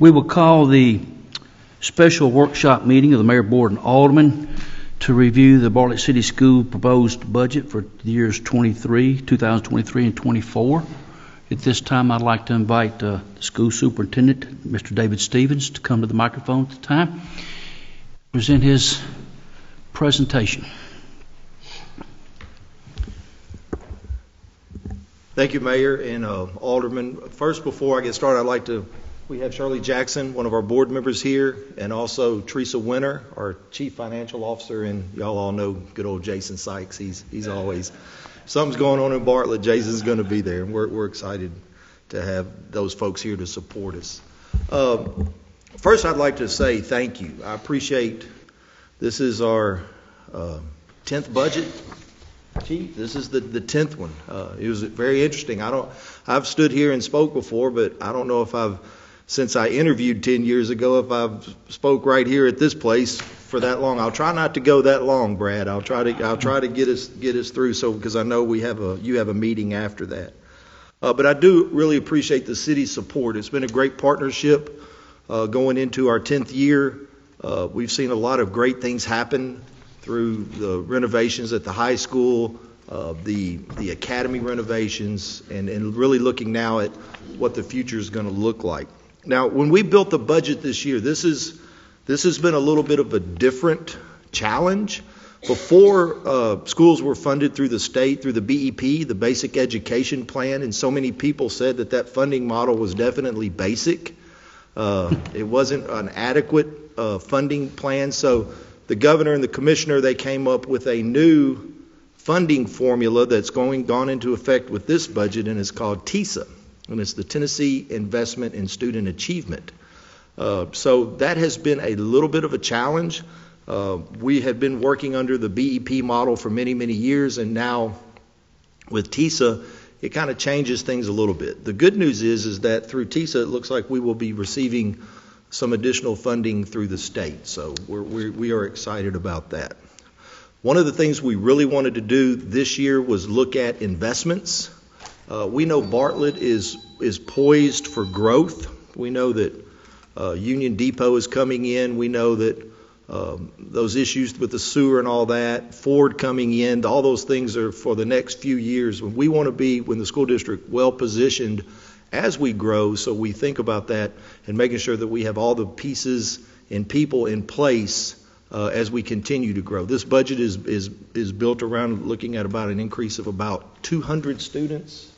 We will call the special workshop meeting of the Mayor, Board, and Aldermen to review the Bartlett City School proposed budget for the years 2023 and 24. At this time, I'd like to invite the school superintendent, Mr. David Stevens, to come to the microphone at the time, present his presentation. Thank you, Mayor and Alderman. First, before I get started, we have Shirley Jackson, one of our board members here, and also Teresa Winter, our Chief Financial Officer, and y'all all know good old Jason Sykes. He's always, something's going on in Bartlett, Jason's going to be there, and we're excited to have those folks here to support us. First, I'd like to say thank you. I appreciate, this is our 10th budget. Chief, this is the 10th one. It was very interesting. I've stood here and spoke before, but I don't know if since I interviewed 10 years ago, if I've spoke right here at this place for that long. I'll try not to go that long, Brad. I'll try to get us through, because I know you have a meeting after that. But I do really appreciate the city's support. It's been a great partnership going into our 10th year. We've seen a lot of great things happen through the renovations at the high school, the academy renovations, and really looking now at what the future is going to look like. Now, when we built the budget this year, this has been a little bit of a different challenge. Before, schools were funded through the state, through the BEP, the Basic Education Plan, and so many people said that funding model was definitely basic. It wasn't an adequate funding plan, so the governor and the commissioner, they came up with a new funding formula that's gone into effect with this budget, and it's called TISA, and it's the Tennessee Investment in Student Achievement. So that has been a little bit of a challenge. We have been working under the BEP model for many, many years, and now with TISA, it kind of changes things a little bit. The good news is that through TISA, it looks like we will be receiving some additional funding through the state. So we are excited about that. One of the things we really wanted to do this year was look at investments. We know Bartlett is poised for growth. We know that Union Depot is coming in. We know that those issues with the sewer and all that, Ford coming in, all those things are for the next few years. We want to be, when the school district, well positioned as we grow, so we think about that and making sure that we have all the pieces and people in place as we continue to grow. This budget is built around looking at about an increase of about 200 students.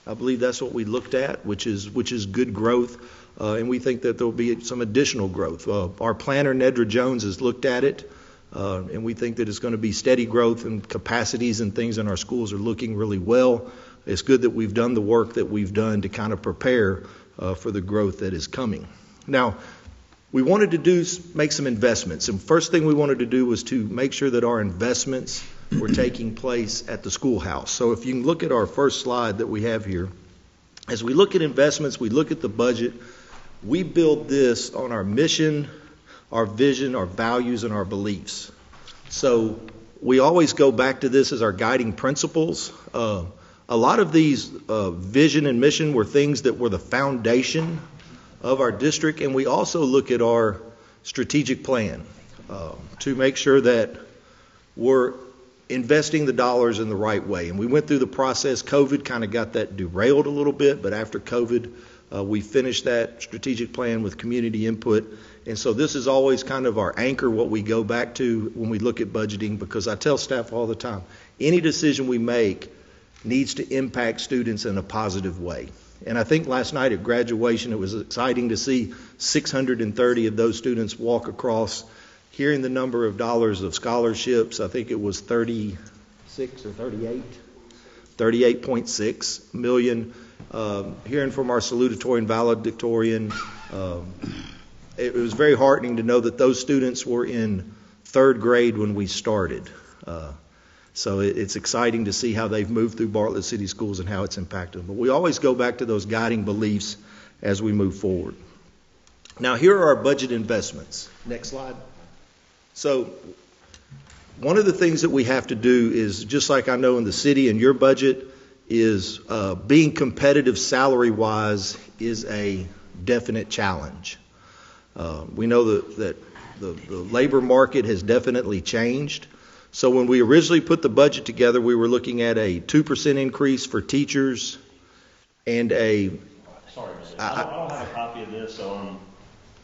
I believe that's what we looked at, which is good growth, and we think that there will be some additional growth. Our planner, Nedra Jones, has looked at it, and we think that it's going to be steady growth, and capacities and things in our schools are looking really well. It's good that we've done the work that we've done to kind of prepare for the growth that is coming. Now, we wanted to make some investments. And first thing we wanted to do was to make sure that our investments were taking place at the schoolhouse. So if you can look at our first slide that we have here, as we look at investments, we look at the budget, we build this on our mission, our vision, our values, and our beliefs. So we always go back to this as our guiding principles. A lot of these vision and mission were things that were the foundation of our district, and we also look at our strategic plan to make sure that we're investing the dollars in the right way. And we went through the process. COVID kind of got that derailed a little bit, but after COVID, we finished that strategic plan with community input. And so this is always kind of our anchor, what we go back to when we look at budgeting, because I tell staff all the time, any decision we make needs to impact students in a positive way. And I think last night at graduation, it was exciting to see 630 of those students walk across, hearing the number of dollars of scholarships. I think it was 36 or 38.6 million. Hearing from our salutatorian and valedictorian, it was very heartening to know that those students were in third grade when we started. So it's exciting to see how they've moved through Bartlett City Schools and how it's impacted them. But we always go back to those guiding beliefs as we move forward. Now, here are our budget investments. Next slide. So one of the things that we have to do is, just like I know in the city and your budget, is being competitive salary-wise is a definite challenge. We know that the labor market has definitely changed. So when we originally put the budget together, we were looking at a 2% increase for teachers and a... Sorry, I don't have a copy of this, so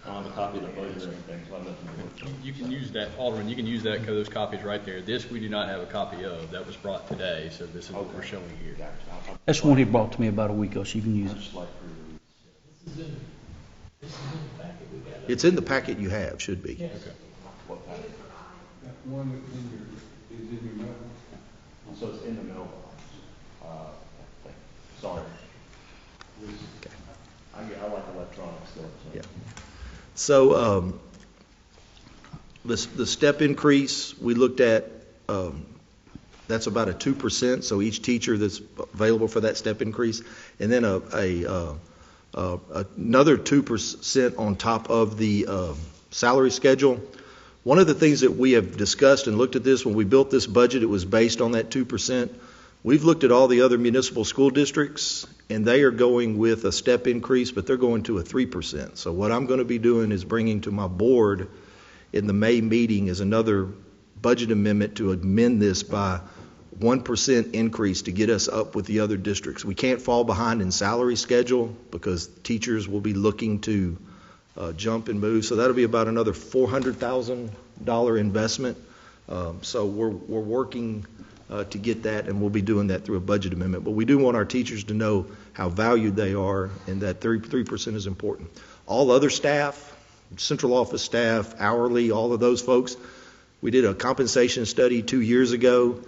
I don't have a copy of the budget or anything, so I'm nothing. You can use that, Alderman, you can use that, those copies right there. This we do not have a copy of. That was brought today, so this is what we're showing here. That's one he brought to me about a week ago, so you can use it. It's in the packet you have, should be. Okay. What packet? One is in your mailbox. So it's in the mailbox. Sorry. Okay. I like electronic stuff. So. Yeah. So the step increase we looked at, that's about a 2%. So each teacher that's available for that step increase, and then another 2% on top of the salary schedule. One of the things that we have discussed and looked at this when we built this budget, it was based on that 2%. We've looked at all the other municipal school districts, and they are going with a step increase, but they're going to a 3%. So what I'm going to be doing is bringing to my board in the May meeting is another budget amendment to amend this by 1% increase to get us up with the other districts. We can't fall behind in salary schedule because teachers will be looking to jump and move. So that'll be about another $400,000 investment. So we're working to get that, and we'll be doing that through a budget amendment. But we do want our teachers to know how valued they are and that 3% is important. All other staff, central office staff, hourly, all of those folks, we did a compensation study 2 years ago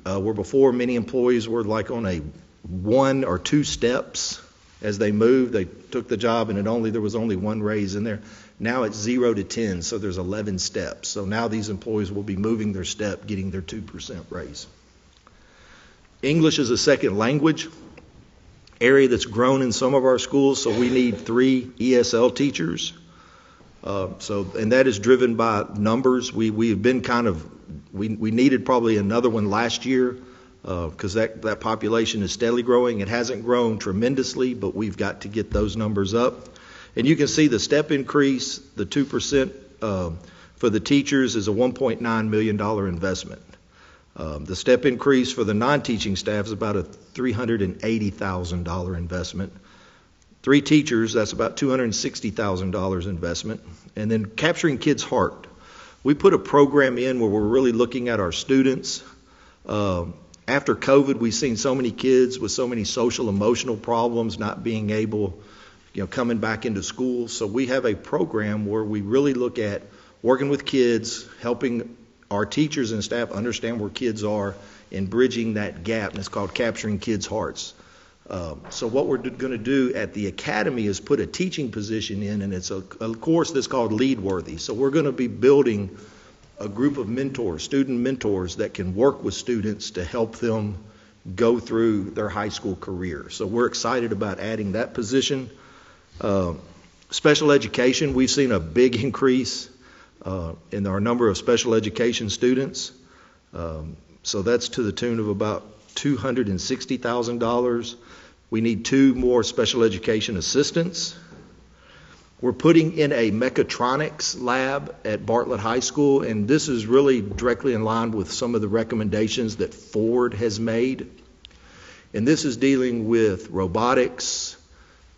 where before many employees were like on a 1 or 2 steps as they moved. They took the job and there was only one raise in there. Now it's 0 to 10, so there's 11 steps. So now these employees will be moving their step, getting their 2% raise. English is a second language area that's grown in some of our schools, so we need 3 ESL teachers. And that is driven by numbers. We have been we needed probably another one last year because that population is steadily growing. It hasn't grown tremendously, but we've got to get those numbers up. And you can see the step increase, the 2% for the teachers is a $1.9 million investment. The step increase for the non-teaching staff is about a $380,000 investment. 3 teachers, that's about $260,000 investment. And then capturing kids' heart. We put a program in where we're really looking at our students. After COVID, we've seen so many kids with so many social, emotional problems, not being able, coming back into school. So we have a program where we really look at working with kids, helping our teachers and staff understand where kids are and bridging that gap, and it's called Capturing Kids' Hearts. So what we're going to do at the academy is put a teaching position in, and it's a course that's called Lead Worthy. So we're going to be building a group of mentors, student mentors, that can work with students to help them go through their high school career. So we're excited about adding that position. Special education, we've seen a big increase in our number of special education students. So that's to the tune of about $260,000. We need 2 more special education assistants. We're putting in a mechatronics lab at Bartlett High School, and this is really directly in line with some of the recommendations that Ford has made. And this is dealing with robotics,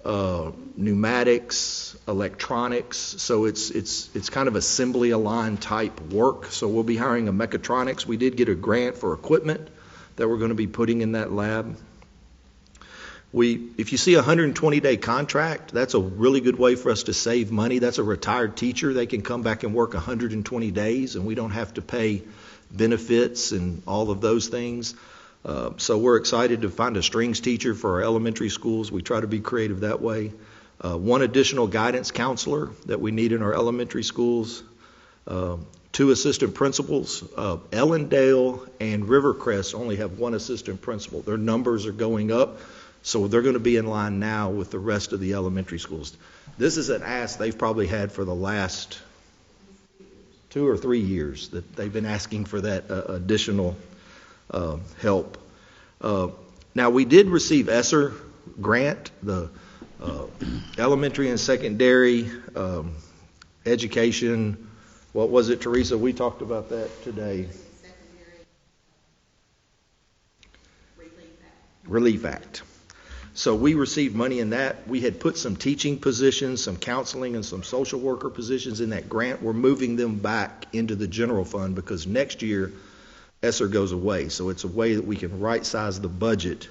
pneumatics, electronics. So it's kind of assembly aligned type work. So we'll be hiring a mechatronics. We did get a grant for equipment that we're going to be putting in that lab. If you see a 120-day contract, that's a really good way for us to save money. That's a retired teacher. They can come back and work 120 days, and we don't have to pay benefits and all of those things. So we're excited to find a strings teacher for our elementary schools. We try to be creative that way. 1 additional guidance counselor that we need in our elementary schools. 2 assistant principals. Ellendale and Rivercrest only have 1 assistant principal. Their numbers are going up, so they're going to be in line now with the rest of the elementary schools. This is an ask they've probably had for the last 2 or 3 years that they've been asking for that additional help. Now we did receive ESSER grant. The Elementary and secondary, education, what was it, Teresa? We talked about that today. Relief Act. So we received money in that. We had put some teaching positions, some counseling, and some social worker positions in that grant. We're moving them back into the general fund because next year ESSER goes away. So it's a way that we can right-size the budget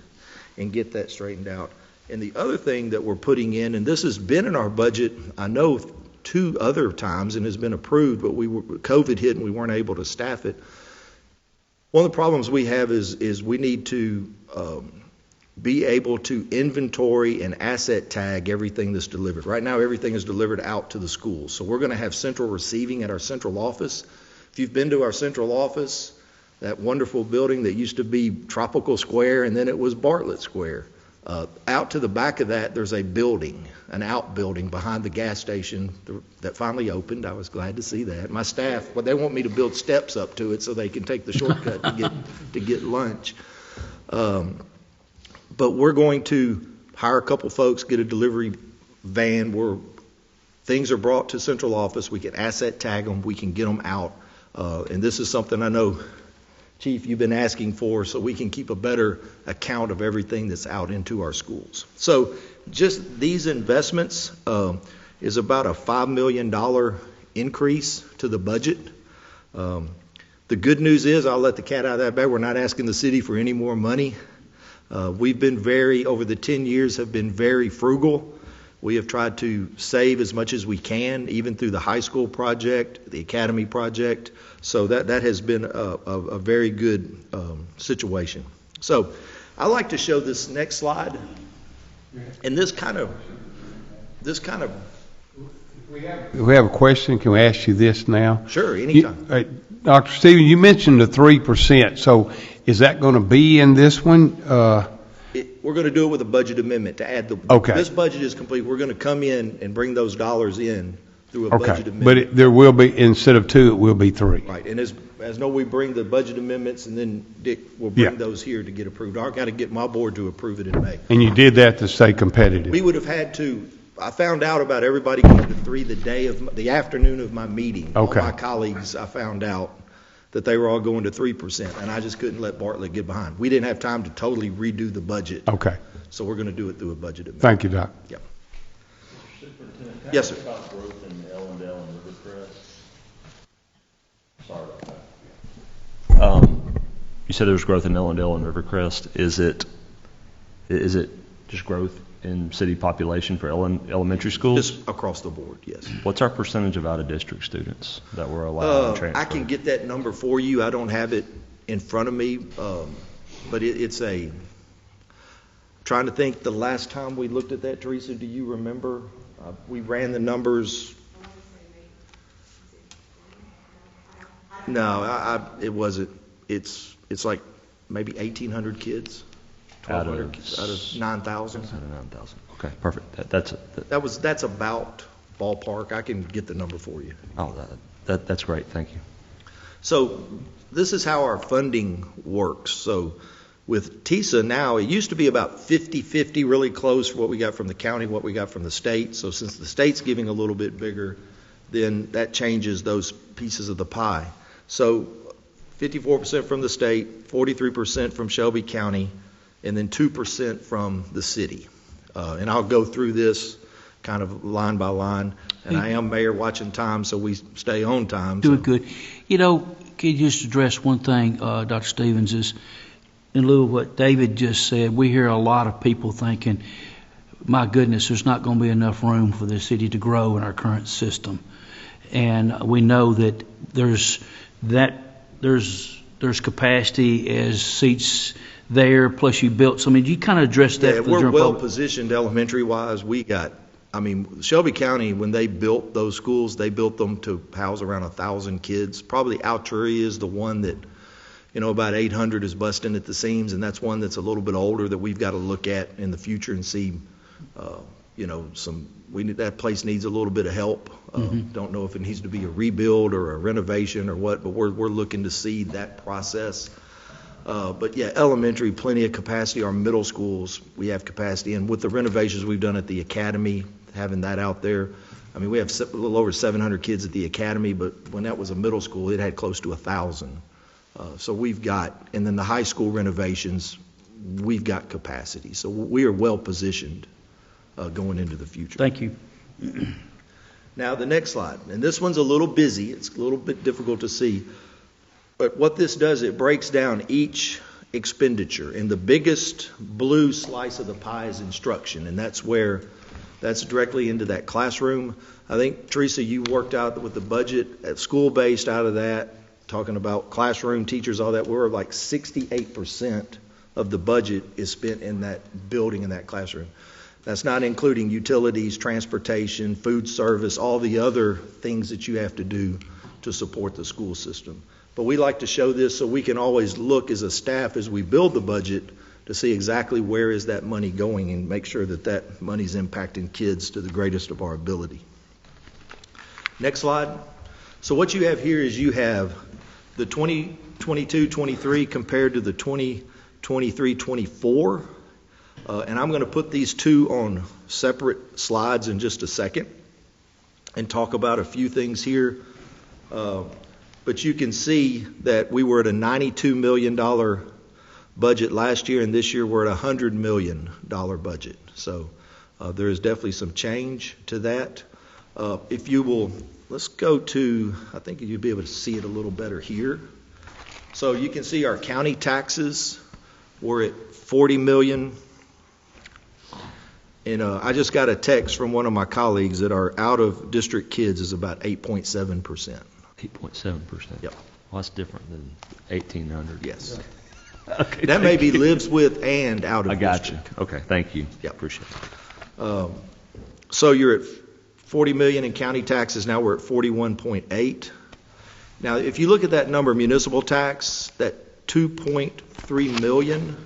and get that straightened out. And the other thing that we're putting in, and this has been in our budget, I know 2 other times and has been approved, but COVID hit and we weren't able to staff it. One of the problems we have is we need to be able to inventory and asset tag everything that's delivered. Right now, everything is delivered out to the schools. So we're going to have central receiving at our central office. If you've been to our central office, that wonderful building that used to be Tropical Square and then it was Bartlett Square, out to the back of that, there's a building, an outbuilding behind the gas station that finally opened. I was glad to see that. My staff, well, they want me to build steps up to it so they can take the shortcut to get lunch. But we're going to hire a couple folks, get a delivery van where things are brought to central office. We can asset tag them. We can get them out. And this is something I know, Chief, you've been asking for, so we can keep a better account of everything that's out into our schools. So just these investments is about a $5 million increase to the budget. The good news is, I'll let the cat out of that bag, we're not asking the city for any more money. We've been over the 10 years, have been very frugal. We have tried to save as much as we can, even through the high school project, the academy project. So that has been a very good situation. So I like to show this next slide. And this kind of. We have a question. Can we ask you this now? Sure, anytime. Dr. Stephen, you mentioned the 3%. So is that going to be in this one? We're going to do it with a budget amendment to add Okay. This budget is complete. We're going to come in and bring those dollars in through a budget amendment. But there will be, instead of 2, it will be 3. Right. And as know, we bring the budget amendments, and then Dick will bring those here to get approved. I've got to get my board to approve it in May. And you did that to stay competitive. We would have had to. I found out about everybody going to 3 the afternoon of my meeting. Okay. All my colleagues, I found out that they were all going to 3%, and I just couldn't let Bartlett get behind. We didn't have time to totally redo the budget. Okay. So we're going to do it through a budget amendment. Thank you, Doc. Yep. Superintendent, can I Yes, ask sir. about growth in Ellendale and Rivercrest? Sorry about that. You said there's growth in Ellendale and Rivercrest. Is it just growth in city population for elementary schools? Just across the board, yes. What's our percentage of out-of-district students that we're allowed to transfer? I can get that number for you. I don't have it in front of me, but it's a. Trying to think the last time we looked at that, Teresa, do you remember? We ran the numbers. No, it wasn't. It's like maybe 1,800 kids, 1,200 kids out of 9,000. Out of 9,000. Okay, perfect. That's about ballpark. I can get the number for you. Oh, that's great. Thank you. So this is how our funding works. So with TISA now, it used to be about 50-50, really close for what we got from the county, what we got from the state. So since the state's giving a little bit bigger, then that changes those pieces of the pie. So 54% from the state, 43% from Shelby County, and then 2% from the city. And I'll go through this kind of line by line. And I am mayor watching time, so we stay on time. Doing good. You know, can you just address one thing, Dr. Stevens, is in lieu of what David just said, we hear a lot of people thinking, my goodness, there's not going to be enough room for the city to grow in our current system. And we know that there's capacity as seats there, plus you built some. I mean, you kind of addressed that. Yeah, for the we're general well public. positioned elementary-wise. Shelby County, when they built those schools, they built them to house around 1,000 kids. Probably Alturia is the one that, about 800 is busting at the seams, and that's one that's a little bit older that we've got to look at in the future and see, that place needs a little bit of help. Don't know if it needs to be a rebuild or a renovation or what, but we're looking to see that process. But yeah, elementary, plenty of capacity. Our middle schools, we have capacity. And with the renovations we've done at the academy, having that out there, I mean, we have a little over 700 kids at the academy, but when that was a middle school, it had close to 1,000. So we've got, and then the high school renovations, we've got capacity. So we are well positioned going into the future. Thank you. Now, the next slide, and this one's a little busy. It's a little bit difficult to see. But what this does, it breaks down each expenditure. And the biggest blue slice of the pie is instruction, and that's directly into that classroom. I think, Teresa, you worked out with the budget at school-based out of that, talking about classroom, teachers, all that. We're like 68% of the budget is spent in that building, in that classroom. That's not including utilities, transportation, food service, all the other things that you have to do to support the school system. But we like to show this so we can always look as a staff as we build the budget to see exactly where is that money going and make sure that that money's impacting kids to the greatest of our ability. Next slide. So what you have here is you have the 2022-23 compared to the 2023-24. And I'm going to put these two on separate slides in just a second and talk about a few things here. But you can see that we were at a $92 million budget last year, and this year we're at a $100 million budget. So there is definitely some change to that. If you will, let's go to, I think you'll be able to see it a little better here. So you can see our county taxes were at $40 million. And I just got a text from one of my colleagues that our out-of-district kids is about 8.7%. 8.7%. Yep. Well, that's different than 1,800. Yes. Okay, That may be lives with and out of I got you. district. Okay, thank you. Yep. Appreciate it. So you're at $40 million in county taxes. Now we're at 41.8. Now, if you look at that number, municipal tax, that 2.3 million.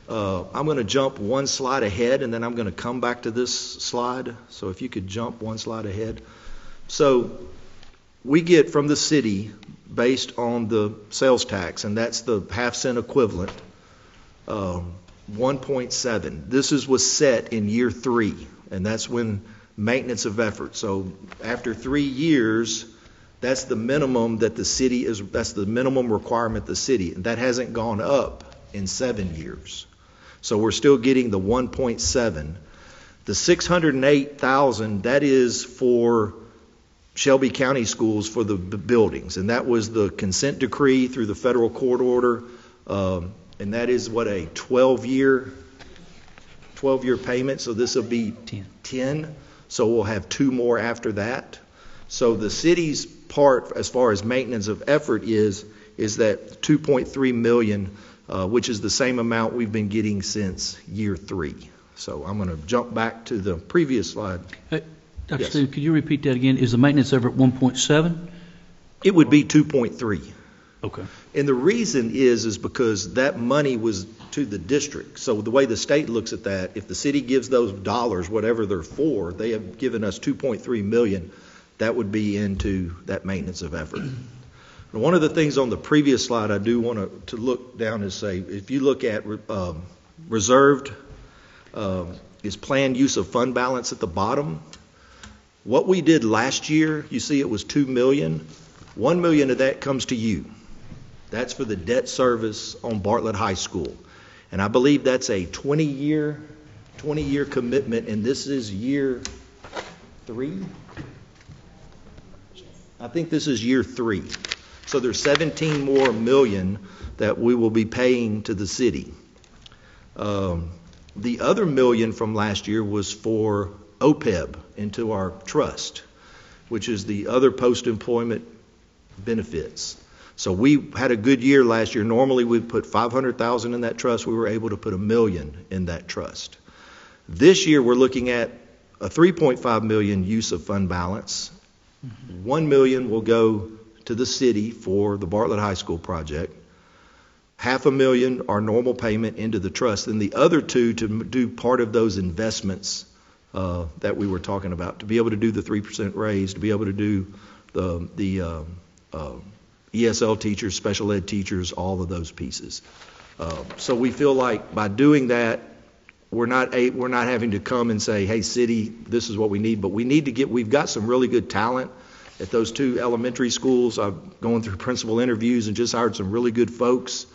I'm going to jump one slide ahead, and then I'm going to come back to this slide. So if you could jump one slide ahead. So we get from the city, based on the sales tax, and that's the half-cent equivalent, 1.7. This was set in year 3, and that's when maintenance of effort. So after 3 years, that's the minimum that the city is, that's the minimum requirement of the city, and that hasn't gone up in 7 years. So we're still getting the 1.7. The 608,000, that is for Shelby County Schools for the buildings, and that was the consent decree through the federal court order, and that is what, a 12-year payment. So this will be 10. So we'll have 2 more after that. So the city's part, as far as maintenance of effort, is that 2.3 million. Which is the same amount we've been getting since year 3. So I'm going to jump back to the previous slide. Dr. Yes. Steve, could you repeat that again? Is the maintenance ever at 1.7? It would be 2.3. Okay. And the reason is because that money was to the district. So the way the state looks at that, if the city gives those dollars, whatever they're for, they have given us 2.3 million, that would be into that maintenance of effort. One of the things on the previous slide I do want to look down and say, if you look at reserved is planned use of fund balance at the bottom. What we did last year, you see it was $2 million. $1 million of that comes to you. That's for the debt service on Bartlett High School. And I believe that's a 20-year commitment, and this is year 3. I think this is year 3. So there's 17 more million that we will be paying to the city. The other million from last year was for OPEB into our trust, which is the other post-employment benefits. So we had a good year last year. Normally we'd put $500,000 in that trust. We were able to put $1 million in that trust. This year we're looking at a $3.5 million use of fund balance. $1 million will go to the city for the Bartlett High School project. $500,000 our normal payment into the trust, and the other 2 to do part of those investments that we were talking about, to be able to do the 3% raise, to be able to do the ESL teachers, special ed teachers, all of those pieces. So we feel like by doing that, we're not having to come and say, hey, city, this is what we need, but we've got some really good talent at those 2 elementary schools. I've gone through principal interviews and just hired some really good folks,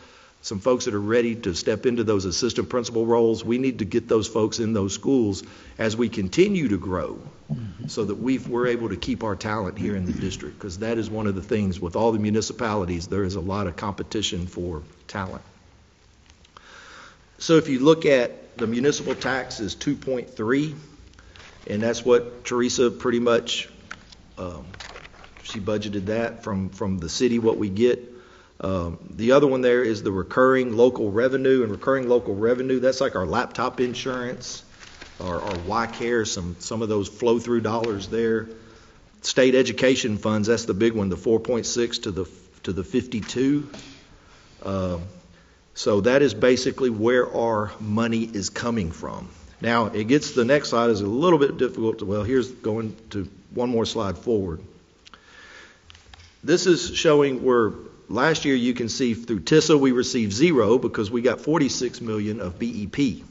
some folks that are ready to step into those assistant principal roles. We need to get those folks in those schools as we continue to grow so that we're able to keep our talent here in the district, because that is one of the things with all the municipalities, there is a lot of competition for talent. So if you look at the municipal tax is 2.3, and that's what Teresa pretty much, she budgeted that from the city, what we get. The other one there is the recurring local revenue, and recurring local revenue, that's like our laptop insurance, our Y-Care, some of those flow-through dollars there. State education funds, that's the big one, the 4.6 to the 52. So that is basically where our money is coming from. Now, the next slide is a little bit difficult to, here's going to one more slide forward. This is showing where last year you can see through TISA we received 0 because we got $46 million of BEP.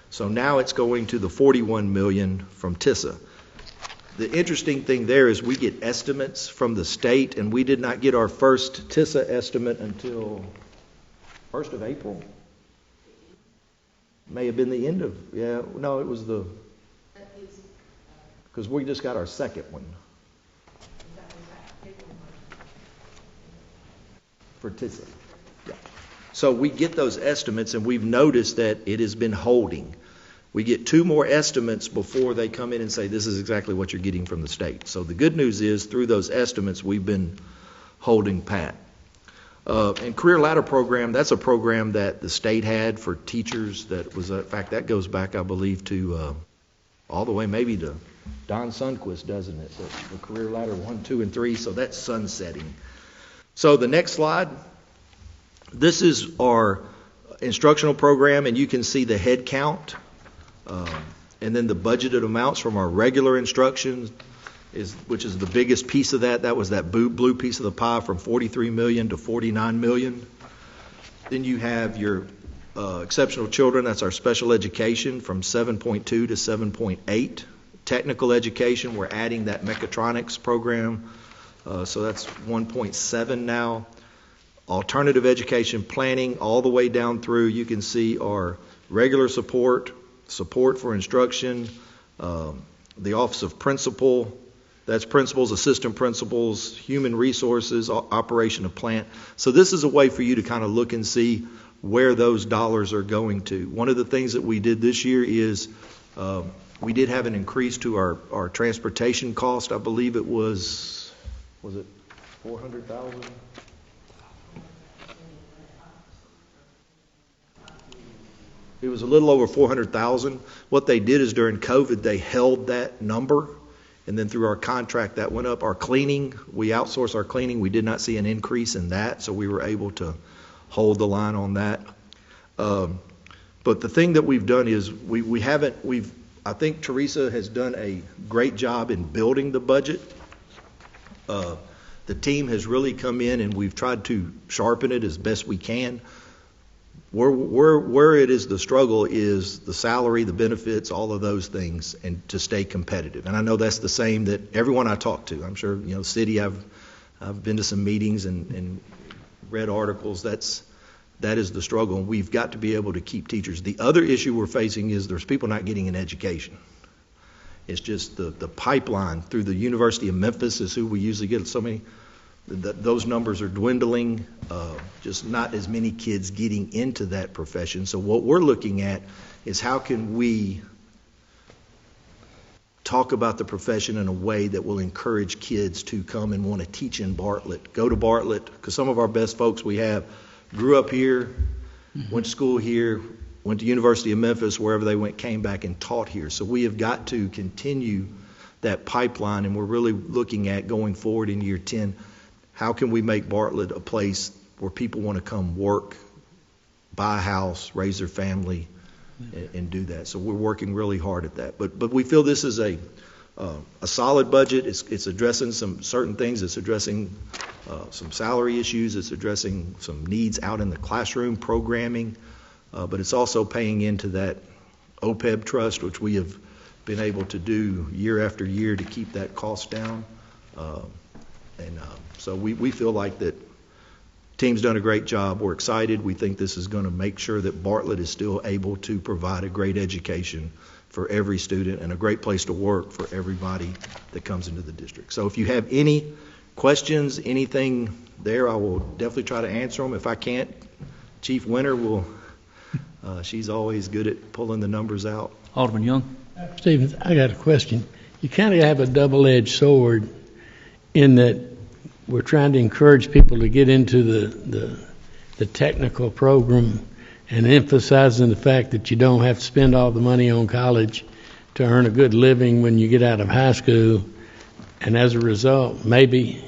So now it's going to the $41 million from TISA. The interesting thing there is we get estimates from the state, and we did not get our first TISA estimate until 1st of April. May have been the end of, it was because we just got our second one. For TISA. Yeah. So we get those estimates, and we've noticed that it has been holding. We get 2 more estimates before they come in and say this is exactly what you're getting from the state. So the good news is through those estimates we've been holding pat. And Career Ladder Program, that's a program that the state had for teachers that was, in fact, that goes back, I believe, to all the way maybe to Don Sundquist, doesn't it? The Career Ladder 1, 2, and 3, so that's sunsetting. So the next slide, this is our instructional program, and you can see the head count, and then the budgeted amounts from our regular instruction, which is the biggest piece of that. That was that blue piece of the pie from $43 million to $49 million. Then you have your exceptional children, that's our special education, from 7.2 to 7.8. Technical education, we're adding that mechatronics program. So that's 1.7 now. Alternative education planning, all the way down through, you can see our regular support for instruction, the Office of Principal, that's principals, assistant principals, human resources, operation of plant. So this is a way for you to kind of look and see where those dollars are going to. One of the things that we did this year is we did have an increase to our transportation cost. I believe it was it 400,000? It was a little over 400,000. What they did is during COVID, they held that number, and then through our contract that went up. Our cleaning, we outsource our cleaning. We did not see an increase in that, so we were able to hold the line on that. But the thing that we've done is I think Teresa has done a great job in building the budget. The team has really come in, and we've tried to sharpen it as best we can. Where it is the struggle is the salary, the benefits, all of those things, and to stay competitive. And I know that's the same that everyone I talk to. I'm sure, city, I've been to some meetings and read articles. That is the struggle, and we've got to be able to keep teachers. The other issue we're facing is there's people not getting an education. It's just the pipeline through the University of Memphis is who we usually get. So many, those numbers are dwindling, just not as many kids getting into that profession. So what we're looking at is how can we talk about the profession in a way that will encourage kids to come and want to teach in Bartlett, go to Bartlett, because some of our best folks we have grew up here, went to school here, went to University of Memphis, wherever they went, came back and taught here. So we have got to continue that pipeline, and we're really looking at going forward in year 10, how can we make Bartlett a place where people want to come work, buy a house, raise their family, and do that. So we're working really hard at that. But we feel this is a solid budget. It's addressing some certain things. It's addressing some salary issues. It's addressing some needs out in the classroom, programming, but it's also paying into that OPEB trust, which we have been able to do year after year to keep that cost down. So we feel like that team's done a great job. We're excited. We think this is going to make sure that Bartlett is still able to provide a great education for every student and a great place to work for everybody that comes into the district. So if you have any questions, anything there, I will definitely try to answer them. If I can't, Chief Winter will, she's always good at pulling the numbers out. Alderman Young? Stevens, I got a question. You kind of have a double-edged sword in that we're trying to encourage people to get into the technical program and emphasizing the fact that you don't have to spend all the money on college to earn a good living when you get out of high school. And as a result, maybe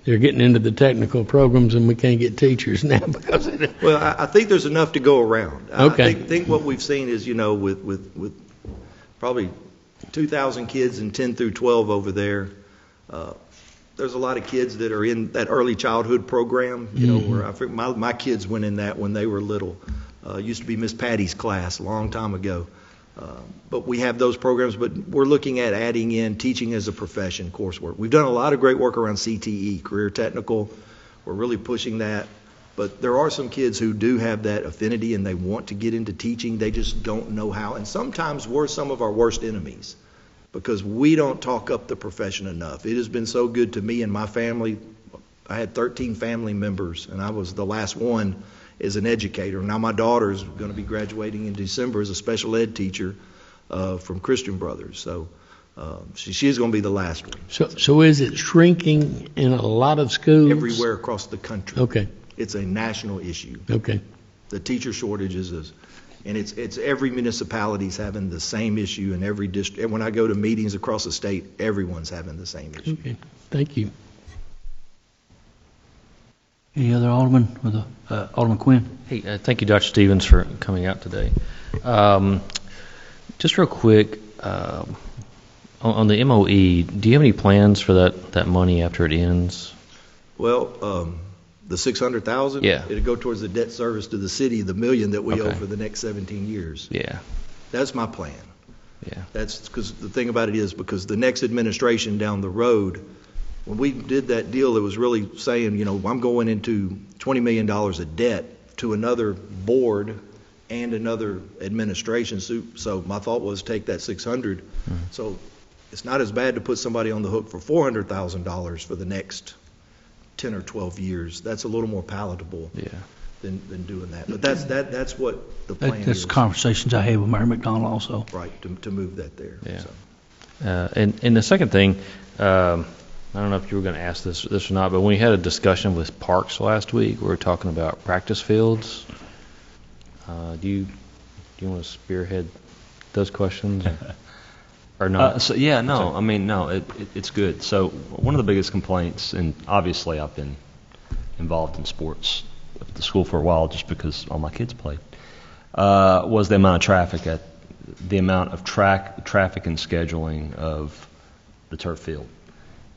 they're getting into the technical programs and we can't get teachers now because of it. Well, I think there's enough to go around. Okay. I think what we've seen is, with probably 2,000 kids in 10 through 12 over there, there's a lot of kids that are in that early childhood program, where I think my kids went in that when they were little. Used to be Miss Patty's class a long time ago. But we have those programs, but we're looking at adding in teaching as a profession coursework. We've done a lot of great work around CTE, career technical. We're really pushing that. But there are some kids who do have that affinity and they want to get into teaching. They just don't know how. And sometimes we're some of our worst enemies because we don't talk up the profession enough. It has been so good to me and my family. I had 13 family members, and I was the last one as an educator. Now my daughter's going to be graduating in December as a special ed teacher from Christian Brothers. So she's going to be the last one. So is it shrinking in a lot of schools? Everywhere across the country. Okay. It's a national issue. Okay. The teacher shortages is, and it's every municipality's having the same issue in every district. And when I go to meetings across the state, everyone's having the same issue. Okay. Thank you. Any other alderman with Alderman Quinn? Hey, thank you, Dr. Stevens, for coming out today. Just real quick, on the MOE, do you have any plans for that money after it ends? Well, the $600,000, yeah, it'll go towards the debt service to the city, the $1 million that we owe okay. for the next 17 years. Yeah, that's my plan. Yeah, that's because the thing about it is because the next administration down the road. When we did that deal, it was really saying, I'm going into $20 million of debt to another board and another administration. So my thought was take that $600. So it's not as bad to put somebody on the hook for $400,000 for the next 10 or 12 years. That's a little more palatable than doing that. But that's what the plan is. That's conversations I had with Mayor McDonald also. Right, to move that there. Yeah. So. And the second thing, I don't know if you were going to ask this or not, but when we had a discussion with Parks last week, we were talking about practice fields. Do you want to spearhead those questions or not? It's good. So one of the biggest complaints, and obviously I've been involved in sports at the school for a while just because all my kids played, was the amount of traffic traffic and scheduling of the turf field.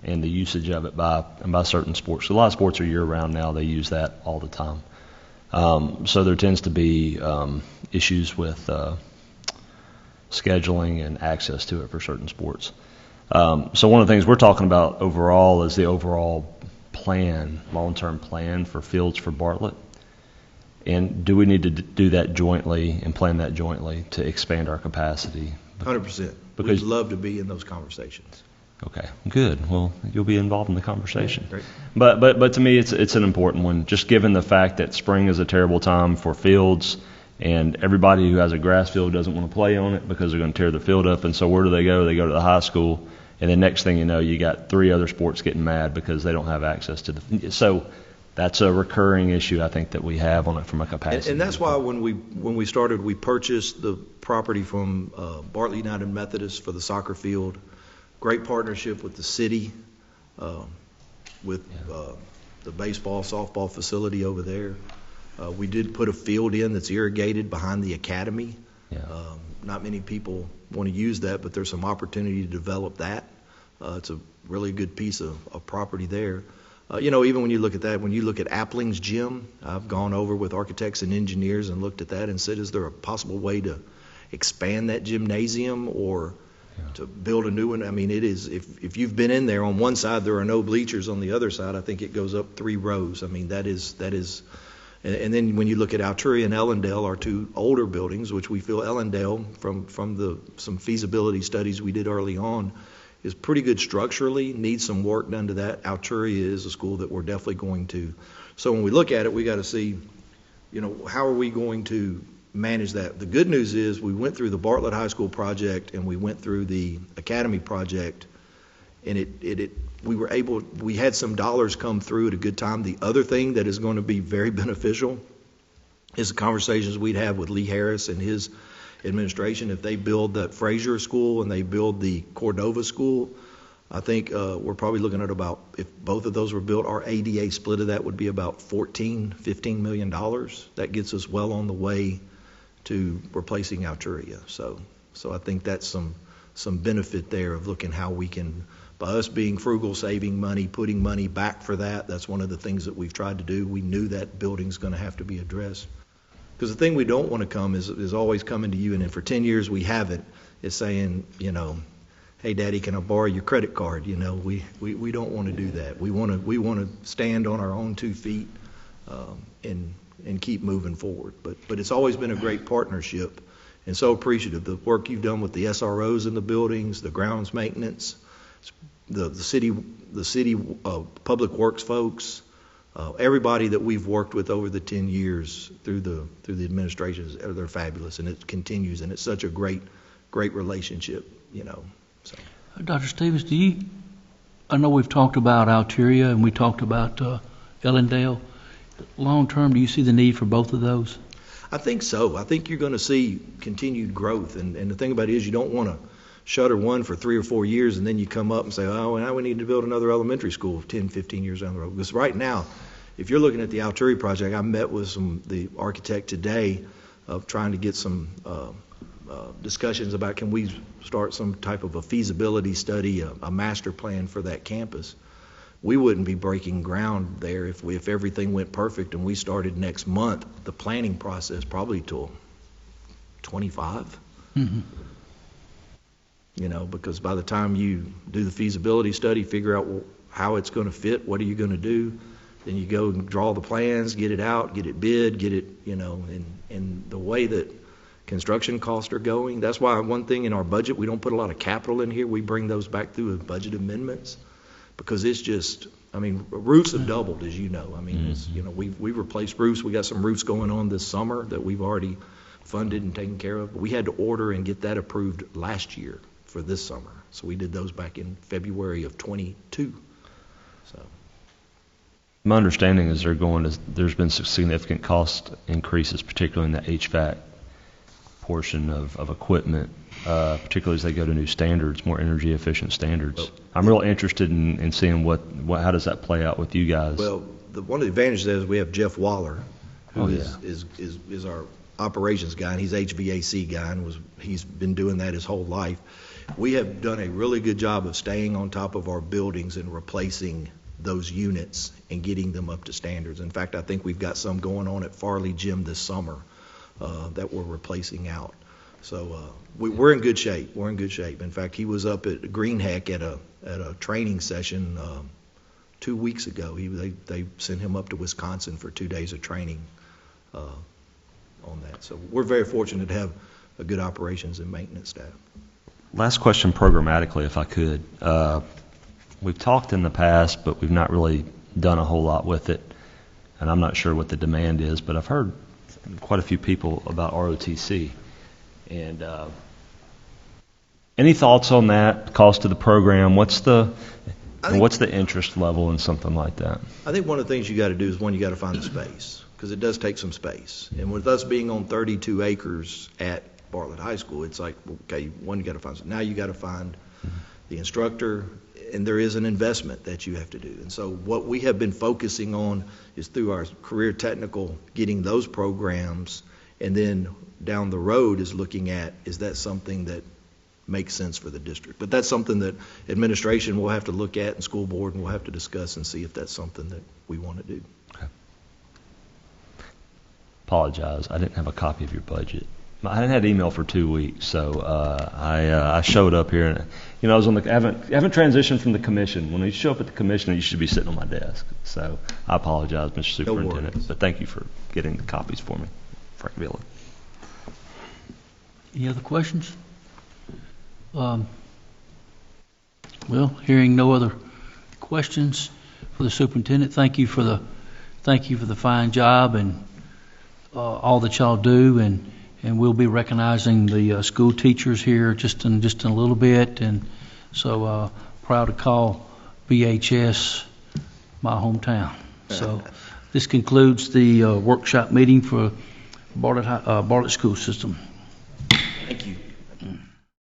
And the usage of it by certain sports. So a lot of sports are year-round now. They use that all the time. So there tends to be issues with scheduling and access to it for certain sports. So one of the things we're talking about overall is the overall plan, long-term plan for fields for Bartlett. And do we need to do that jointly and plan that jointly to expand our capacity? 100%. Because we'd love to be in those conversations. Okay, good. Well, you'll be involved in the conversation. Great. But to me, it's an important one, just given the fact that spring is a terrible time for fields, and everybody who has a grass field doesn't want to play on it because they're going to tear the field up. And so where do they go? They go to the high school, and then next thing you know, you got 3 other sports getting mad because they don't have access to the. So that's a recurring issue I think that we have on it from a capacity. And that's why when we started, we purchased the property from Bartlett United Methodist for the soccer field. Great partnership with the city, with the baseball, softball facility over there. We did put a field in that's irrigated behind the academy. Yeah. Not many people want to use that, but there's some opportunity to develop that. It's a really good piece of property there. Even when you look at that, when you look at Appling's gym, I've gone over with architects and engineers and looked at that and said, is there a possible way to expand that gymnasium or to build a new one? I mean, it is, if you've been in there, on one side there are no bleachers, on the other side I think it goes up 3 rows. I mean, that is, and then when you look at Alturia and Ellendale, our 2 older buildings, which we feel Ellendale, from some feasibility studies we did early on, is pretty good structurally, needs some work done to that. Alturia is a school that we're definitely going to. So when we look at it, we got to see, how are we going to manage that? The good news is we went through the Bartlett High School project and we went through the Academy project, and we had some dollars come through at a good time. The other thing that is going to be very beneficial is the conversations we'd have with Lee Harris and his administration. If they build that Frazier School and they build the Cordova School, I think we're probably looking at about, if both of those were built, our ADA split of that would be about $15 million. That gets us well on the way to replacing Alturia. So I think that's some benefit there of looking how we can, by us being frugal, saving money, putting money back for that. That's one of the things that we've tried to do. We knew that building's going to have to be addressed. Because the thing we don't want to come is always coming to you, and then for 10 years we haven't, is saying, hey, Daddy, can I borrow your credit card? We don't want to do that. We want to stand on our own 2 feet and keep moving forward. But it's always been a great partnership, and so appreciative. The work you've done with the SROs in the buildings, the grounds maintenance, the city public works folks. Everybody that we've worked with over the 10 years through the administrations, they're fabulous, and it continues, and it's such a great relationship, So. Dr. Stevens, I know we've talked about Alturia and we talked about Ellendale. Long term, do you see the need for both of those? I think so. I think you're going to see continued growth, and the thing about it is you don't want to shutter one for 3 or 4 years and then you come up and say, oh, now we need to build another elementary school 10, 15 years down the road. Because right now, if you're looking at the Alturia project, I met with the architect today of trying to get some discussions about, can we start some type of a feasibility study, a master plan for that campus. We wouldn't be breaking ground there if everything went perfect and we started next month, the planning process probably till 25. Mm-hmm. Because by the time you do the feasibility study, figure out how it's going to fit, what are you going to do, then you go and draw the plans, get it out, get it bid, get it, and the way that construction costs are going. That's why one thing in our budget, we don't put a lot of capital in here. We bring those back through as budget amendments, because it's just, roofs have doubled, as you know. We've replaced roofs. We got some roofs going on this summer that we've already funded and taken care of. But we had to order and get that approved last year for this summer. So we did those back in February of 22. So my understanding is there's been some significant cost increases, particularly in the HVAC portion of equipment, particularly as they go to new standards, more energy efficient standards. Well, I'm real interested in seeing how does that play out with you guys. Well, one of the advantages is we have Jeff Waller, who is our operations guy, and he's HVAC guy, and he's been doing that his whole life. We have done a really good job of staying on top of our buildings and replacing those units and getting them up to standards. In fact, I think we've got some going on at Farley Gym this summer that we're replacing out. So we're in good shape. We're in good shape. In fact, he was up at Greenheck at a training session 2 weeks ago. They sent him up to Wisconsin for 2 days of training on that. So we're very fortunate to have a good operations and maintenance staff. Last question programmatically, if I could. We've talked in the past, but we've not really done a whole lot with it, and I'm not sure what the demand is, but I've heard quite a few people about ROTC. And any thoughts on that, cost of the program? What's the interest level in something like that? I think one of the things you got to do is, one, you got to find the space, because it does take some space. And with us being on 32 acres at Bartlett High School, it's like, okay, one, you got to find, now you got to find the instructor, and there is an investment that you have to do. And so what we have been focusing on is through our career technical, getting those programs, and then down the road is looking at, is that something that makes sense for the district. But that's something that administration will have to look at and school board, and we'll have to discuss and see if that's something that we want to do. Apologize, I didn't have a copy of your budget. I hadn't had email for 2 weeks, so I showed up here, and I was on I haven't transitioned from the commission. When you show up at the commission, you should be sitting on my desk. So I apologize, Mr. Superintendent, worries. but thank you for getting the copies for me, Frank Villa. Any other questions? Well, hearing no other questions for the superintendent, thank you for the fine job and all that y'all do, and we'll be recognizing the school teachers here just in a little bit, and so proud to call BHS my hometown. So this concludes the workshop meeting for Bartlett School System. Thank you.